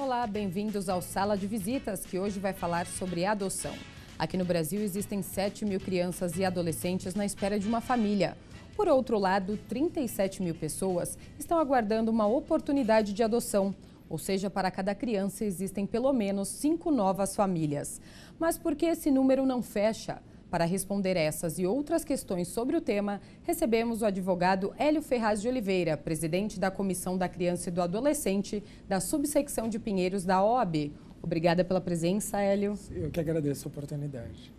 Olá, bem-vindos ao Sala de Visitas, que hoje vai falar sobre adoção. Aqui no Brasil existem 7 mil crianças e adolescentes na espera de uma família. Por outro lado, 37 mil pessoas estão aguardando uma oportunidade de adoção. Ou seja, para cada criança existem pelo menos 5 novas famílias. Mas por que esse número não fecha? Para responder essas e outras questões sobre o tema, recebemos o advogado Hélio Ferraz de Oliveira, presidente da Comissão da Criança e do Adolescente da subsecção de Pinheiros da OAB. Obrigada pela presença, Hélio. Eu que agradeço a oportunidade.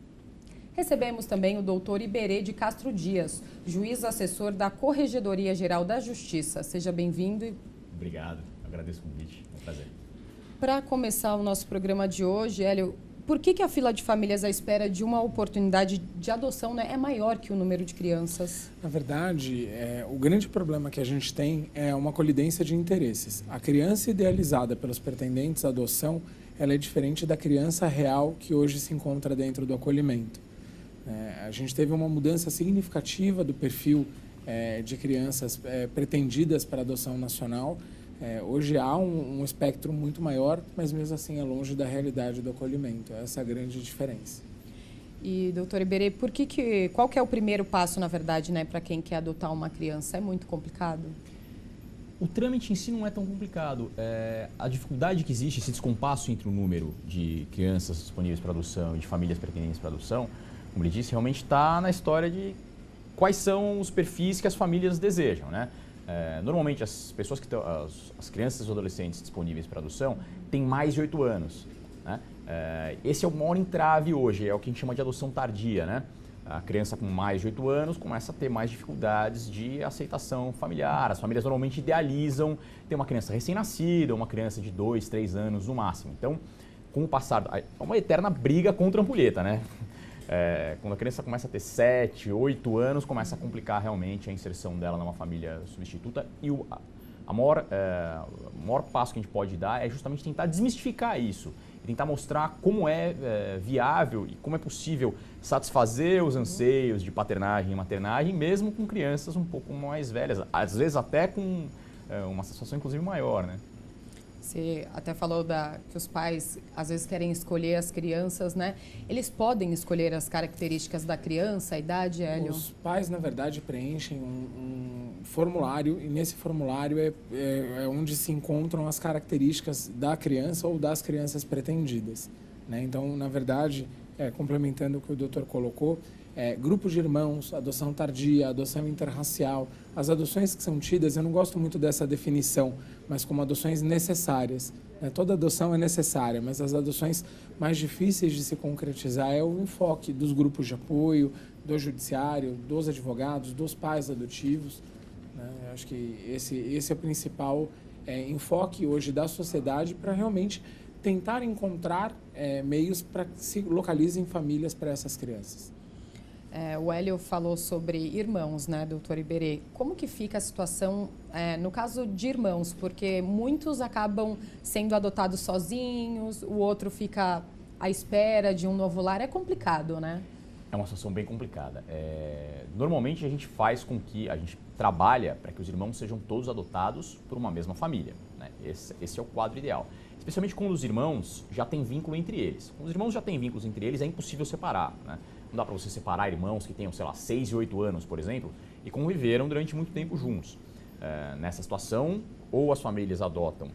Recebemos também o doutor Iberê de Castro Dias, juiz assessor da Corregedoria Geral da Justiça. Seja bem-vindo. Obrigado, agradeço o convite, é um prazer. Para começar o nosso programa de hoje, Hélio, por que a fila de famílias à espera de uma oportunidade de adoção, né, é maior que o número de crianças? Na verdade, o grande problema que a gente tem é uma colidência de interesses. A criança idealizada pelos pretendentes à adoção, ela é diferente da criança real que hoje se encontra dentro do acolhimento. A gente teve uma mudança significativa do perfil de crianças pretendidas para adoção nacional. Hoje há um espectro muito maior, mas mesmo assim é longe da realidade do acolhimento. Essa é a grande diferença. E, doutor Iberê, qual que é o primeiro passo, na verdade, né, para quem quer adotar uma criança? É muito complicado? O trâmite em si não é tão complicado. A dificuldade que existe, esse descompasso entre o número de crianças disponíveis para adoção e de famílias pretendentes para adoção, como ele disse, realmente está na história de quais são os perfis que as famílias desejam, né? Normalmente as pessoas as crianças e adolescentes disponíveis para adoção têm mais de 8 anos, né? Esse é o maior entrave hoje, é o que a gente chama de adoção tardia, né? A criança com mais de 8 anos começa a ter mais dificuldades de aceitação familiar. As famílias normalmente idealizam ter uma criança recém-nascida, uma criança de 2, 3 anos no máximo. Então, com o passar, é uma eterna briga contra a ampulheta, né? Quando a criança começa a ter 7, 8 anos, começa a complicar realmente a inserção dela numa família substituta. E o maior passo que a gente pode dar é justamente tentar desmistificar isso. E tentar mostrar como é viável e como é possível satisfazer os anseios de paternagem e maternagem, mesmo com crianças um pouco mais velhas. Às vezes até com uma satisfação inclusive maior, né? Você até falou que os pais às vezes querem escolher as crianças, né? Eles podem escolher as características da criança, a idade, Hélio? Os pais, na verdade, preenchem um formulário e nesse formulário é onde se encontram as características da criança ou das crianças pretendidas, né? Então, na verdade, complementando o que o doutor colocou, grupo de irmãos, adoção tardia, adoção interracial, as adoções que são tidas, eu não gosto muito dessa definição, mas como adoções necessárias, né? Toda adoção é necessária, mas as adoções mais difíceis de se concretizar é o enfoque dos grupos de apoio, do judiciário, dos advogados, dos pais adotivos, né? Eu acho que esse é o principal enfoque hoje da sociedade para realmente tentar encontrar meios para que se localizem famílias para essas crianças. O Hélio falou sobre irmãos, né, doutor Iberê? Como que fica a situação no caso de irmãos? Porque muitos acabam sendo adotados sozinhos, o outro fica à espera de um novo lar. É complicado, né? É uma situação bem complicada. Normalmente a gente trabalha para que os irmãos sejam todos adotados por uma mesma família, né? Esse é o quadro ideal. Especialmente quando os irmãos já têm vínculo entre eles. Quando os irmãos já têm vínculos entre eles, é impossível separar, né? Não dá para você separar irmãos que tenham, sei lá, 6 e 8 anos, por exemplo, e conviveram durante muito tempo juntos. Nessa situação, ou as famílias adotam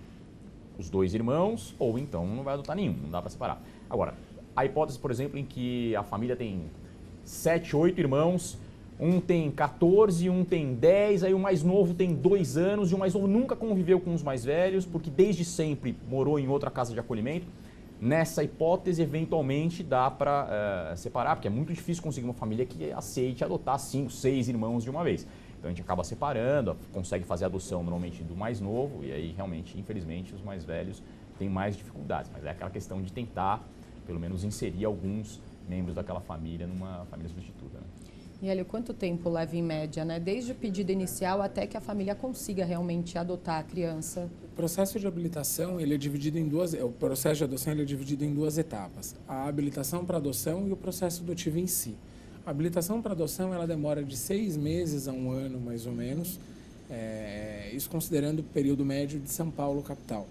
os 2 irmãos, ou então não vai adotar nenhum, não dá para separar. Agora, a hipótese, por exemplo, em que a família tem 7, 8 irmãos, um tem 14, um tem 10, aí o mais novo tem 2 anos e o mais novo nunca conviveu com os mais velhos, porque desde sempre morou em outra casa de acolhimento. Nessa hipótese, eventualmente, dá para separar, porque é muito difícil conseguir uma família que aceite adotar 5, 6 irmãos de uma vez. Então a gente acaba separando, consegue fazer a adoção normalmente do mais novo, e aí realmente, infelizmente, os mais velhos têm mais dificuldades. Mas é aquela questão de tentar, pelo menos, inserir alguns membros daquela família numa família substituta, né? E, Hélio, quanto tempo leva em média, né? Desde o pedido inicial até que a família consiga realmente adotar a criança? O processo de habilitação, ele é dividido em o processo de adoção ele é dividido em 2 etapas. A habilitação para adoção e o processo adotivo em si. A habilitação para adoção, ela demora de 6 meses a 1 ano, mais ou menos, isso considerando o período médio de São Paulo, capital.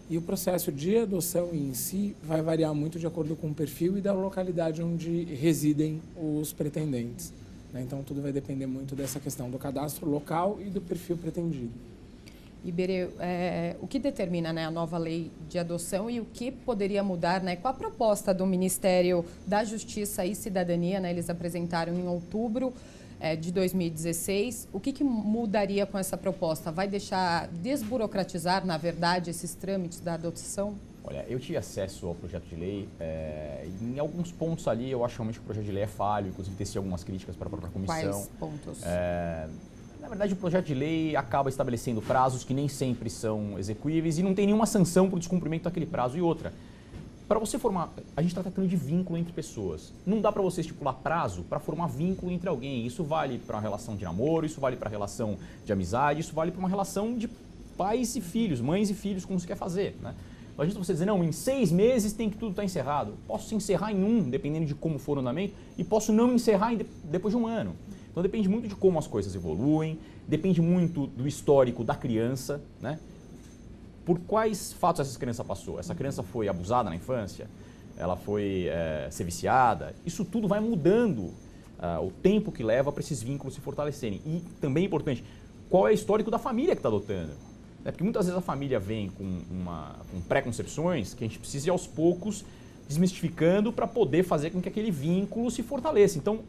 E o processo de adoção em si vai variar muito de acordo com o perfil e da localidade onde residem os pretendentes, né? Então, tudo vai depender muito dessa questão do cadastro local e do perfil pretendido. Iberê, o que determina, né, a nova lei de adoção e o que poderia mudar, né, com a proposta do Ministério da Justiça e Cidadania, né, eles apresentaram em outubro de 2016. O que mudaria com essa proposta? Vai deixar desburocratizar, na verdade, esses trâmites da adoção? Olha, eu tive acesso ao projeto de lei. Em alguns pontos ali, eu acho realmente que o projeto de lei é falho, inclusive teci algumas críticas para a própria comissão. Quais pontos? Na verdade, o projeto de lei acaba estabelecendo prazos que nem sempre são execuíveis e não tem nenhuma sanção para o descumprimento daquele prazo. E outra, para você formar, a gente está tratando de vínculo entre pessoas. Não dá para você estipular prazo para formar vínculo entre alguém. Isso vale para uma relação de namoro, isso vale para uma relação de amizade, isso vale para uma relação de pais e filhos, mães e filhos, como você quer fazer, né? Não adianta você dizer, não, em 6 meses tem que tudo estar encerrado. Posso encerrar em 1, dependendo de como for o andamento, e posso não encerrar depois de 1 ano. Então depende muito de como as coisas evoluem, depende muito do histórico da criança, né? Por quais fatos essa criança passou? Essa criança foi abusada na infância? Ela foi ser viciada? Isso tudo vai mudando o tempo que leva para esses vínculos se fortalecerem. E também é importante, qual é o histórico da família que está adotando? Porque muitas vezes a família vem com pré-concepções que a gente precisa ir aos poucos desmistificando para poder fazer com que aquele vínculo se fortaleça. Então,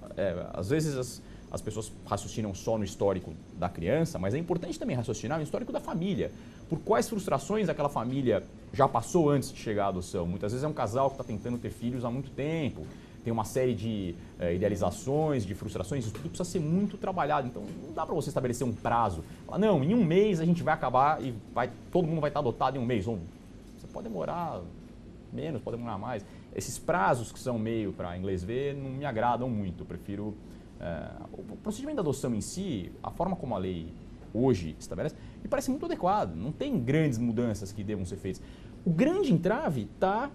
às vezes as pessoas raciocinam só no histórico da criança, mas é importante também raciocinar no histórico da família. Por quais frustrações aquela família já passou antes de chegar à adoção. Muitas vezes é um casal que está tentando ter filhos há muito tempo, tem uma série de idealizações, de frustrações, isso tudo precisa ser muito trabalhado. Então não dá para você estabelecer um prazo. Falar, não, em 1 mês a gente vai acabar e todo mundo vai estar adotado em 1 mês. Ou, você pode demorar menos, pode demorar mais. Esses prazos que são meio para inglês ver não me agradam muito. Eu prefiro... o procedimento da adoção em si, a forma como a lei hoje estabelece, me parece muito adequado. Não tem grandes mudanças que devam ser feitas. O grande entrave está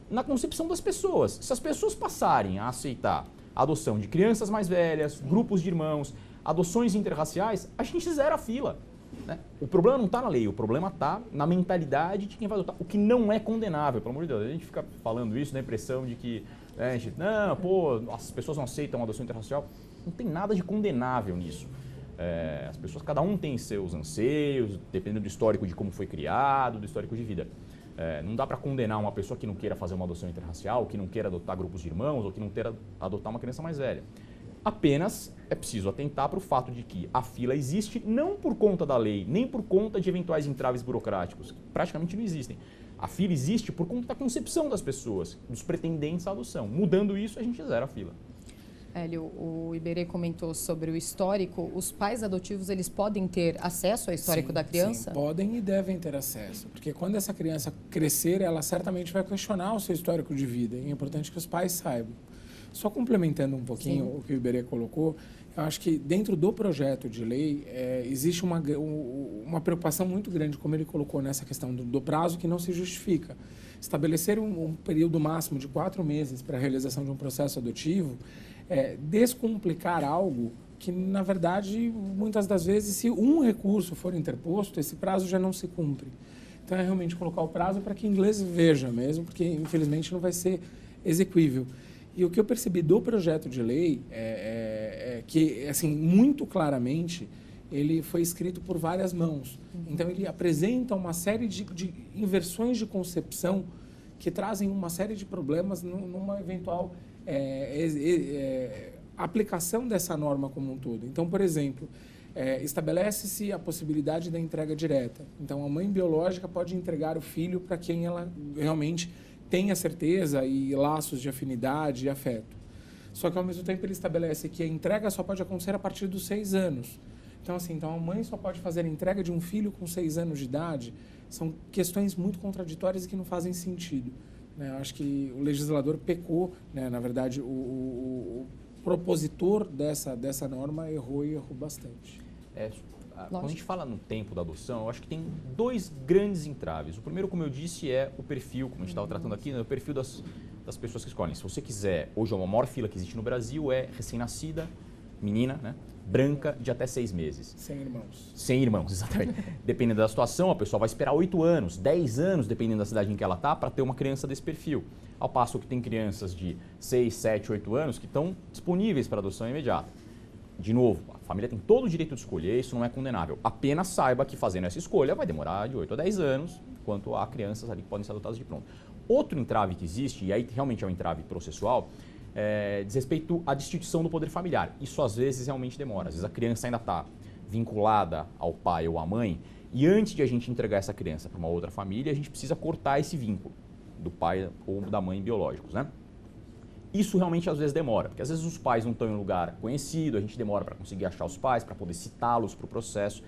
na concepção das pessoas. Se as pessoas passarem a aceitar a adoção de crianças mais velhas, grupos de irmãos, adoções interraciais, a gente zera a fila, né? O problema não está na lei, o problema está na mentalidade de quem vai adotar, o que não é condenável, pelo amor de Deus. A gente fica falando isso na impressão de que as pessoas não aceitam a adoção interracial. Não tem nada de condenável nisso. As pessoas, cada um tem seus anseios, dependendo do histórico de como foi criado, do histórico de vida. Não dá para condenar uma pessoa que não queira fazer uma adoção interracial, que não queira adotar grupos de irmãos, ou que não queira adotar uma criança mais velha. Apenas é preciso atentar para o fato de que a fila existe não por conta da lei, nem por conta de eventuais entraves burocráticos, que praticamente não existem. A fila existe por conta da concepção das pessoas, dos pretendentes à adoção. Mudando isso, a gente zera a fila. Hélio, o Iberê comentou sobre o histórico. Os pais adotivos, eles podem ter acesso ao histórico da criança? Sim, podem e devem ter acesso. Porque quando essa criança crescer, ela certamente vai questionar o seu histórico de vida. E é importante que os pais saibam. Só complementando um pouquinho o que o Iberê colocou, eu acho que dentro do projeto de lei existe uma preocupação muito grande, como ele colocou nessa questão do prazo que não se justifica. Estabelecer um período máximo de 4 meses para a realização de um processo adotivo descomplicar algo que, na verdade, muitas das vezes, se um recurso for interposto, esse prazo já não se cumpre. Então, é realmente colocar o prazo para que o inglês veja mesmo, porque, infelizmente, não vai ser exequível. E o que eu percebi do projeto de lei é que, assim, muito claramente, ele foi escrito por várias mãos. Então, ele apresenta uma série de inversões de concepção que trazem uma série de problemas numa eventual aplicação dessa norma como um todo. Então, por exemplo, estabelece-se a possibilidade da entrega direta. Então, a mãe biológica pode entregar o filho para quem ela realmente tenha certeza e laços de afinidade e afeto. Só que, ao mesmo tempo, ele estabelece que a entrega só pode acontecer a partir dos 6 anos. Então, assim, a mãe só pode fazer a entrega de um filho com 6 anos de idade. São questões muito contraditórias e que não fazem sentido. Eu acho que o legislador pecou, né? Na verdade, o propositor dessa norma errou e errou bastante. Quando a gente fala no tempo da adoção, eu acho que tem 2 grandes entraves. O primeiro, como eu disse, é o perfil, como a gente estava tratando aqui, né? O perfil das pessoas que escolhem. Se você quiser, hoje a maior fila que existe no Brasil é recém-nascida, menina, né? Branca, de até 6 meses. Sem irmãos. Sem irmãos, exatamente. Dependendo da situação, a pessoa vai esperar 8 anos, 10 anos, dependendo da cidade em que ela está, para ter uma criança desse perfil. Ao passo que tem crianças de 6, 7, 8 anos que estão disponíveis para adoção imediata. De novo, a família tem todo o direito de escolher, isso não é condenável. Apenas saiba que fazendo essa escolha vai demorar de 8 a 10 anos, enquanto há crianças ali que podem ser adotadas de pronto. Outro entrave que existe, e aí realmente é um entrave processual, diz respeito à destituição do poder familiar. Isso às vezes realmente demora. Às vezes a criança ainda está vinculada ao pai ou à mãe e antes de a gente entregar essa criança para uma outra família, a gente precisa cortar esse vínculo do pai ou da mãe biológicos, né? Isso realmente às vezes demora, porque às vezes os pais não estão em um lugar conhecido, a gente demora para conseguir achar os pais, para poder citá-los para o processo.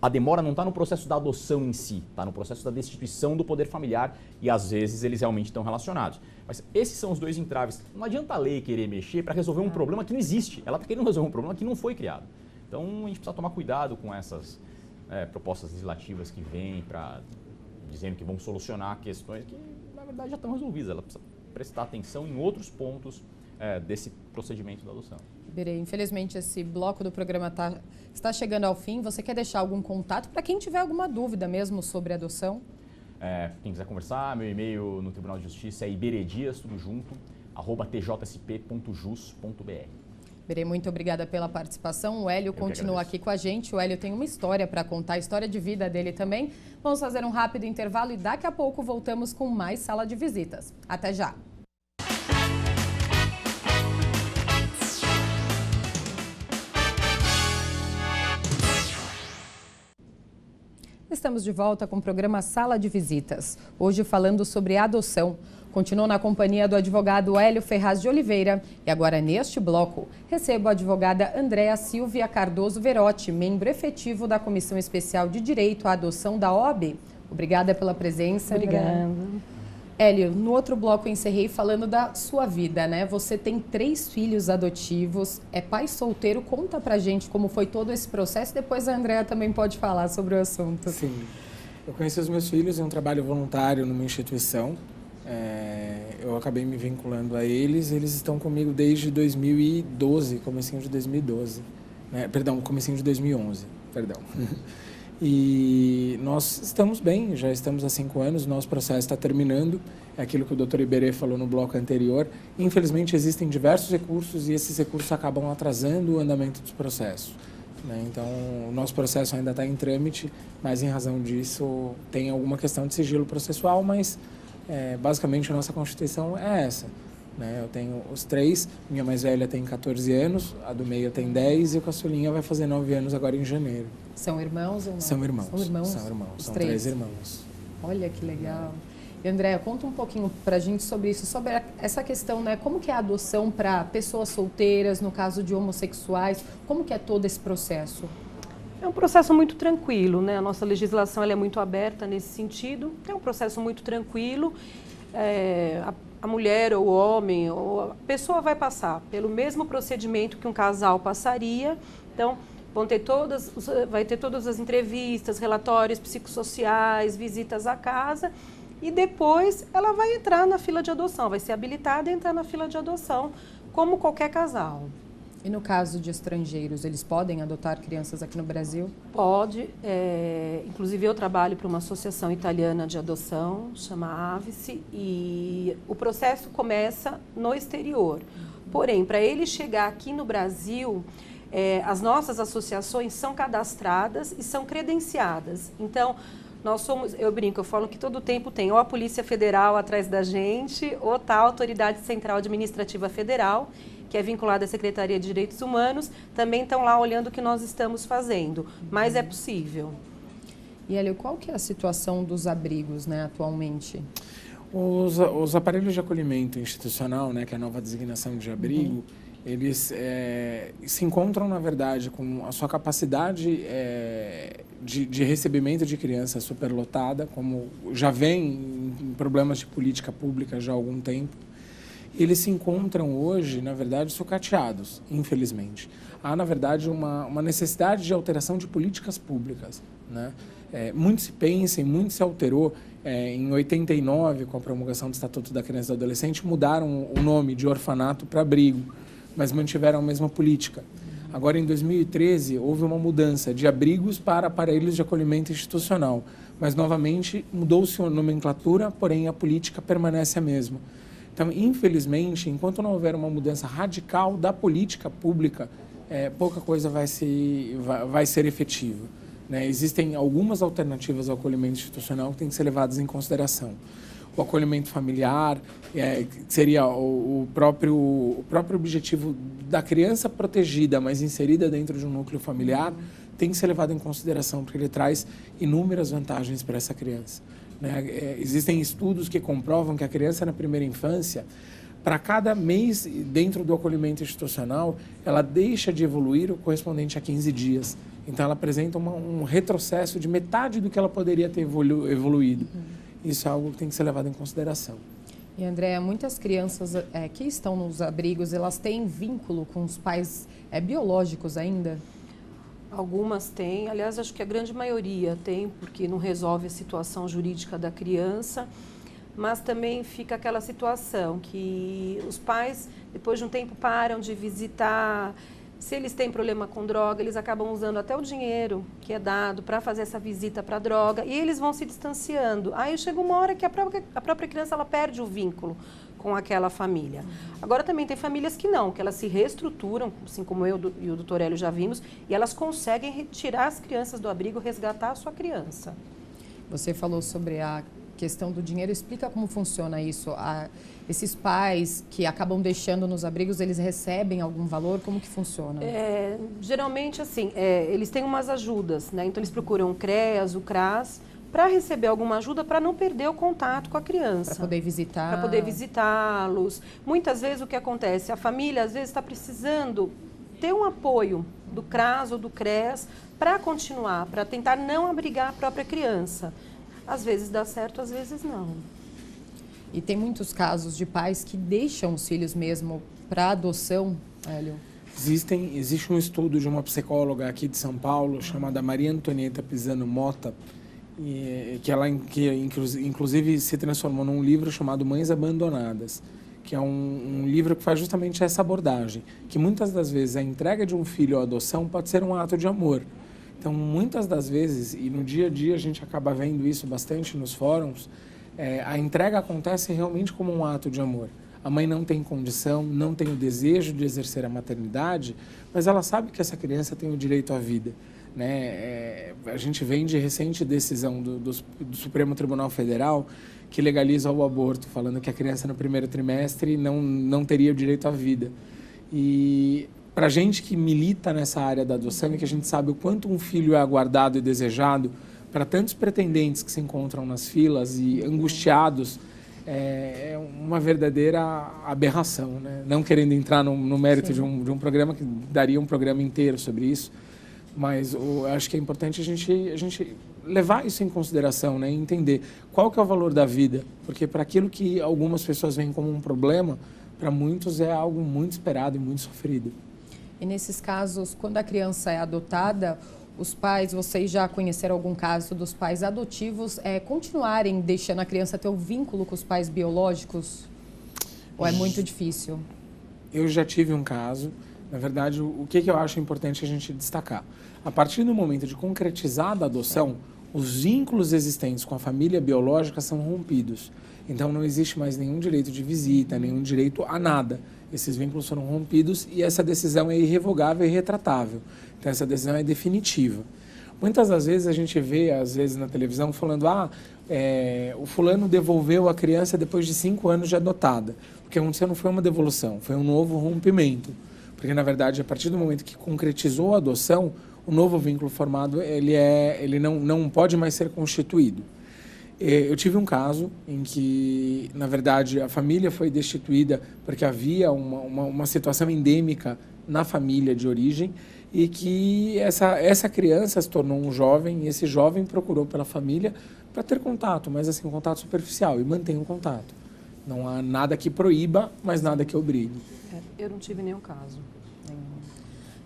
A demora não está no processo da adoção em si, está no processo da destituição do poder familiar e às vezes eles realmente estão relacionados. Mas esses são os dois entraves. Não adianta a lei querer mexer para resolver um problema que não existe. Ela está querendo resolver um problema que não foi criado. Então a gente precisa tomar cuidado com essas propostas legislativas que vêm dizendo que vão solucionar questões que na verdade já estão resolvidas. Ela precisa prestar atenção em outros pontos desse procedimento da adoção. Iberê, infelizmente esse bloco do programa está chegando ao fim. Você quer deixar algum contato para quem tiver alguma dúvida mesmo sobre adoção? Quem quiser conversar, meu e-mail no Tribunal de Justiça é iberedias, tudo junto, @tjsp.jus.br. Iberê, muito obrigada pela participação. O Hélio continua aqui com a gente. O Hélio tem uma história para contar, a história de vida dele também. Vamos fazer um rápido intervalo e daqui a pouco voltamos com mais Sala de Visitas. Até já! Estamos de volta com o programa Sala de Visitas, hoje falando sobre adoção. Continuo na companhia do advogado Hélio Ferraz de Oliveira e agora neste bloco recebo a advogada Andréa Silvia Cardoso Verotti, membro efetivo da Comissão Especial de Direito à Adoção da OAB. Obrigada pela presença. Obrigada. Hélio, no outro bloco eu encerrei falando da sua vida, né? Você tem 3 filhos adotivos, é pai solteiro. Conta pra gente como foi todo esse processo. Depois a Andréa também pode falar sobre o assunto. Sim. Eu conheci os meus filhos em um trabalho voluntário numa instituição. Eu acabei me vinculando a eles. Eles estão comigo desde 2012, comecinho de 2012. Perdão, comecinho de 2011, perdão. E nós estamos bem, já estamos há 5 anos, nosso processo está terminando, é aquilo que o Dr. Iberê falou no bloco anterior. Infelizmente existem diversos recursos e esses recursos acabam atrasando o andamento dos processos, né? Então o nosso processo ainda está em trâmite, mas em razão disso tem alguma questão de sigilo processual, mas basicamente a nossa Constituição é essa. Eu tenho os 3, minha mais velha tem 14 anos, a do meio tem 10 e a caçulinha vai fazer 9 anos agora em janeiro. São irmãos ou não? São irmãos. São irmãos? São irmãos, são 3 3 irmãos. Olha que legal. E Andréa, conta um pouquinho pra gente sobre isso, sobre essa questão, né? Como que é a adoção para pessoas solteiras, no caso de homossexuais, como que é todo esse processo? É um processo muito tranquilo, né? A nossa legislação ela é muito aberta nesse sentido, é um processo muito tranquilo. A mulher ou o homem, ou a pessoa vai passar pelo mesmo procedimento que um casal passaria. Então, vai ter todas as entrevistas, relatórios psicossociais, visitas à casa e depois ela vai entrar na fila de adoção, vai ser habilitada a entrar na fila de adoção, como qualquer casal. E no caso de estrangeiros, eles podem adotar crianças aqui no Brasil? Pode. Inclusive, eu trabalho para uma associação italiana de adoção, chama Avice, e o processo começa no exterior. Porém, para ele chegar aqui no Brasil, as nossas associações são cadastradas e são credenciadas. Então, eu brinco, eu falo que todo tempo tem ou a Polícia Federal atrás da gente, ou tá a Autoridade Central Administrativa Federal, que é vinculada à Secretaria de Direitos Humanos, também estão lá olhando o que nós estamos fazendo, mas é possível. E, Hélio, qual que é a situação dos abrigos, né, atualmente? Os aparelhos de acolhimento institucional, né, que é a nova designação de abrigo, eles se encontram, na verdade, com a sua capacidade de recebimento de criança superlotada, como já vem em problemas de política pública já há algum tempo. Eles se encontram hoje, na verdade, sucateados, infelizmente. Há, na verdade, uma necessidade de alteração de políticas públicas, né? Muito se pensa e muito se alterou. Em 89, com a promulgação do Estatuto da Criança e do Adolescente, mudaram o nome de orfanato para abrigo, mas mantiveram a mesma política. Agora, em 2013, houve uma mudança de abrigos para aparelhos de acolhimento institucional. Mas, novamente, mudou-se a nomenclatura, porém a política permanece a mesma. Então, infelizmente, enquanto não houver uma mudança radical da política pública, pouca coisa vai ser efetiva. Né? Existem algumas alternativas ao acolhimento institucional que têm que ser levadas em consideração. O acolhimento familiar, que seria o próprio objetivo da criança protegida, mas inserida dentro de um núcleo familiar, tem que ser levado em consideração, porque ele traz inúmeras vantagens para essa criança. Né? Existem estudos que comprovam que a criança na primeira infância, para cada mês dentro do acolhimento institucional, ela deixa de evoluir o correspondente a 15 dias. Então, ela apresenta um retrocesso de metade do que ela poderia ter evoluído. Isso é algo que tem que ser levado em consideração. E, Andréa, muitas crianças que estão nos abrigos, elas têm vínculo com os pais biológicos ainda? Algumas têm, aliás, acho que a grande maioria tem, porque não resolve a situação jurídica da criança, mas também fica aquela situação que os pais, depois de um tempo, param de visitar. Se eles têm problema com droga, eles acabam usando até o dinheiro que é dado para fazer essa visita para a droga e eles vão se distanciando. Aí chega uma hora que a própria criança ela perde o vínculo com aquela família. Agora também tem famílias que não, que elas se reestruturam, assim como eu e o doutor Hélio já vimos, e elas conseguem retirar as crianças do abrigo, resgatar a sua criança. Você falou sobre a questão do dinheiro, explica como funciona isso. Esses pais que acabam deixando nos abrigos, eles recebem algum valor? Como que funciona? Geralmente, assim, eles têm umas ajudas, né? Então, eles procuram o CREAS, o CRAS, para receber alguma ajuda, para não perder o contato com a criança. Para poder visitar. Para poder visitá-los. Muitas vezes, o que acontece? A família, às vezes, está precisando ter um apoio do CRAS ou do CREAS para continuar, para tentar não abrigar a própria criança. Às vezes dá certo, às vezes não. E tem muitos casos de pais que deixam os filhos mesmo para adoção, Hélio? Existe um estudo de uma psicóloga aqui de São Paulo, chamada Maria Antonieta Pisano Mota, que inclusive se transformou num livro chamado Mães Abandonadas, que é um livro que faz justamente essa abordagem, que muitas das vezes a entrega de um filho à adoção pode ser um ato de amor. Então, muitas das vezes, e no dia a dia a gente acaba vendo isso bastante nos fóruns, a entrega acontece realmente como um ato de amor. A mãe não tem condição, não tem o desejo de exercer a maternidade, mas ela sabe que essa criança tem o direito à vida. Né? A gente vem de recente decisão do Supremo Tribunal Federal que legaliza o aborto, falando que a criança no primeiro trimestre não teria o direito à vida. E para a gente que milita nessa área da adoção e que a gente sabe o quanto um filho é aguardado e desejado, para tantos pretendentes que se encontram nas filas e angustiados, é uma verdadeira aberração. Né? Não querendo entrar no mérito de um programa, que daria um programa inteiro sobre isso, mas eu acho que é importante a gente levar isso em consideração, né? E entender qual que é o valor da vida, porque para aquilo que algumas pessoas veem como um problema, para muitos é algo muito esperado e muito sofrido. E nesses casos, quando a criança é adotada, os pais, vocês já conheceram algum caso dos pais adotivos continuarem deixando a criança ter o vínculo com os pais biológicos? Ou é muito difícil? Eu já tive um caso. Na verdade, o que eu acho importante a gente destacar? A partir do momento de concretizar a adoção, os vínculos existentes com a família biológica são rompidos. Então, não existe mais nenhum direito de visita, nenhum direito a nada. Esses vínculos foram rompidos e essa decisão é irrevogável e irretratável. Então, essa decisão é definitiva. Muitas das vezes a gente vê, às vezes na televisão, falando o fulano devolveu a criança depois de 5 anos de adotada. O que aconteceu não foi uma devolução, foi um novo rompimento. Porque, na verdade, a partir do momento que concretizou a adoção, o novo vínculo formado ele não pode mais ser constituído. Eu tive um caso em que, na verdade, a família foi destituída porque havia uma situação endêmica na família de origem e que essa criança se tornou um jovem e esse jovem procurou pela família para ter contato, mas assim, um contato superficial, e mantém um contato. Não há nada que proíba, mas nada que obrigue. Eu não tive nenhum caso.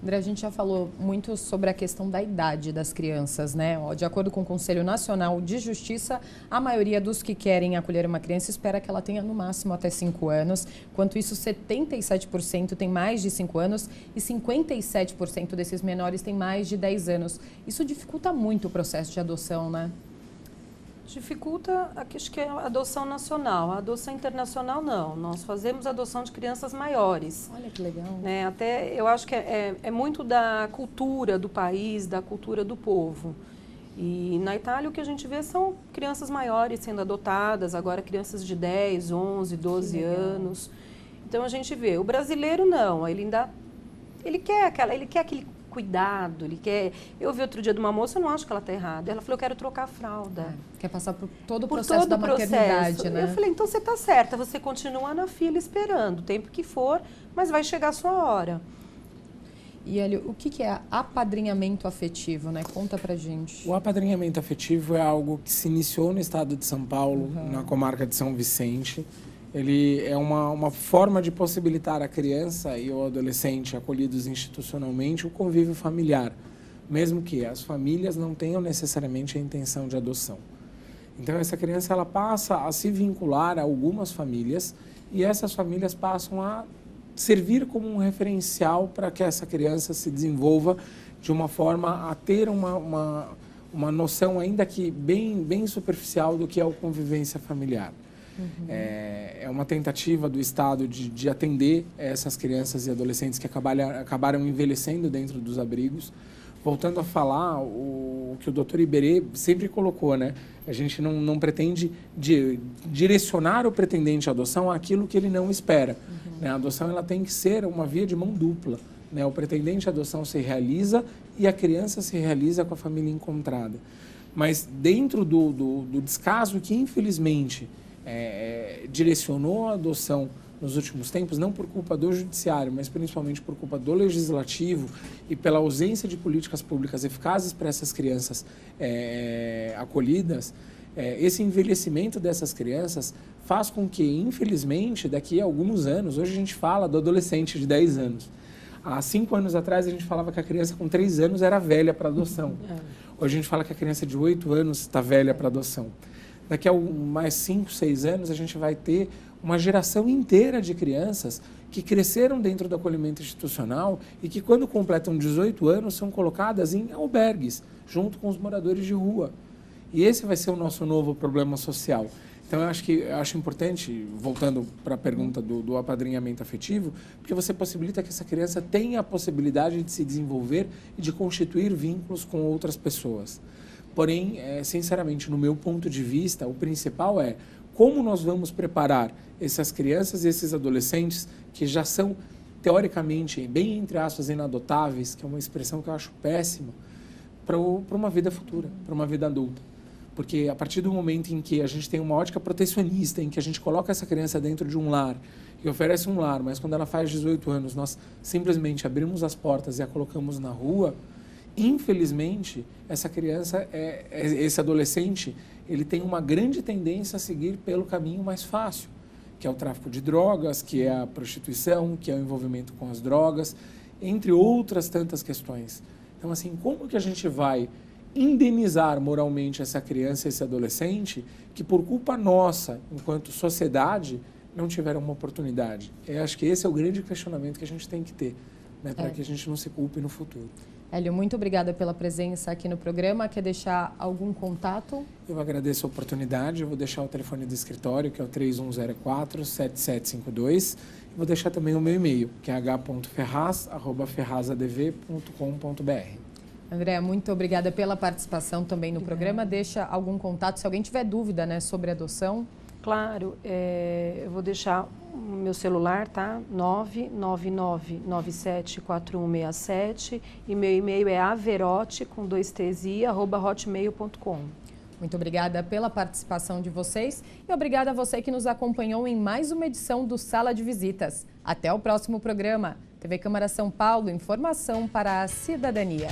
André, a gente já falou muito sobre a questão da idade das crianças, né? De acordo com o Conselho Nacional de Justiça, a maioria dos que querem acolher uma criança espera que ela tenha no máximo até 5 anos. Enquanto isso, 77% tem mais de 5 anos e 57% desses menores têm mais de 10 anos. Isso dificulta muito o processo de adoção, né? Dificulta, acho que é a adoção nacional. A adoção internacional, não. Nós fazemos adoção de crianças maiores. Olha que legal. Né? Até eu acho que é muito da cultura do país, da cultura do povo. E na Itália o que a gente vê são crianças maiores sendo adotadas, agora crianças de 10, 11, 12 anos. Então a gente vê. O brasileiro não, ele quer aquele cuidado, ele quer... Eu vi outro dia de uma moça, eu não acho que ela está errada. Ela falou, eu quero trocar a fralda. Quer passar por todo o processo da maternidade, né? Eu falei, então você está certa, você continua na fila esperando, o tempo que for, mas vai chegar a sua hora. E Hélio, o que é apadrinhamento afetivo, né? Conta pra gente. O apadrinhamento afetivo é algo que se iniciou no estado de São Paulo, na comarca de São Vicente. Ele é uma forma de possibilitar a criança e o adolescente acolhidos institucionalmente o convívio familiar, mesmo que as famílias não tenham necessariamente a intenção de adoção. Então, essa criança ela passa a se vincular a algumas famílias e essas famílias passam a servir como um referencial para que essa criança se desenvolva de uma forma a ter uma noção, ainda que bem superficial, do que é a convivência familiar. É uma tentativa do Estado de atender essas crianças e adolescentes que acabaram envelhecendo dentro dos abrigos. Voltando a falar o que o doutor Iberê sempre colocou, né? A gente não pretende direcionar o pretendente à adoção àquilo que ele não espera. Né? A adoção ela tem que ser uma via de mão dupla. Né? O pretendente à adoção se realiza e a criança se realiza com a família encontrada. Mas dentro do descaso que, infelizmente, direcionou a adoção nos últimos tempos, não por culpa do judiciário, mas principalmente por culpa do legislativo e pela ausência de políticas públicas eficazes para essas crianças acolhidas, esse envelhecimento dessas crianças faz com que, infelizmente, daqui a alguns anos, hoje a gente fala do adolescente de 10 anos. Há 5 anos atrás a gente falava que a criança com 3 anos era velha para adoção. Hoje a gente fala que a criança de 8 anos está velha para adoção. Daqui a mais 5, 6 anos, a gente vai ter uma geração inteira de crianças que cresceram dentro do acolhimento institucional e que, quando completam 18 anos, são colocadas em albergues, junto com os moradores de rua. E esse vai ser o nosso novo problema social. Então, eu acho importante, voltando para a pergunta do apadrinhamento afetivo, porque você possibilita que essa criança tenha a possibilidade de se desenvolver e de constituir vínculos com outras pessoas. Porém, sinceramente, no meu ponto de vista, o principal é como nós vamos preparar essas crianças e esses adolescentes que já são, teoricamente, bem entre aspas, inadotáveis, que é uma expressão que eu acho péssima, para uma vida futura, para uma vida adulta. Porque a partir do momento em que a gente tem uma ótica protecionista, em que a gente coloca essa criança dentro de um lar e oferece um lar, mas quando ela faz 18 anos, nós simplesmente abrimos as portas e a colocamos na rua, infelizmente, essa criança, esse adolescente, ele tem uma grande tendência a seguir pelo caminho mais fácil, que é o tráfico de drogas, que é a prostituição, que é o envolvimento com as drogas, entre outras tantas questões. Então, assim, como que a gente vai indenizar moralmente essa criança, esse adolescente, que por culpa nossa, enquanto sociedade, não tiveram uma oportunidade? Eu acho que esse é o grande questionamento que a gente tem que ter, né, para que a gente não se culpe no futuro. Hélio, muito obrigada pela presença aqui no programa. Quer deixar algum contato? Eu agradeço a oportunidade. Eu vou deixar o telefone do escritório, que é o 3104-7752. E vou deixar também o meu e-mail, que é h.ferraz@ferrazadv.com.br. André, muito obrigada pela participação também no programa. Deixa algum contato, se alguém tiver dúvida, né, sobre adoção. Claro, eu vou deixar o meu celular, tá? 999974167 e meu e-mail é averote@hotmail.com. Muito obrigada pela participação de vocês e obrigada a você que nos acompanhou em mais uma edição do Sala de Visitas. Até o próximo programa. TV Câmara São Paulo, informação para a cidadania.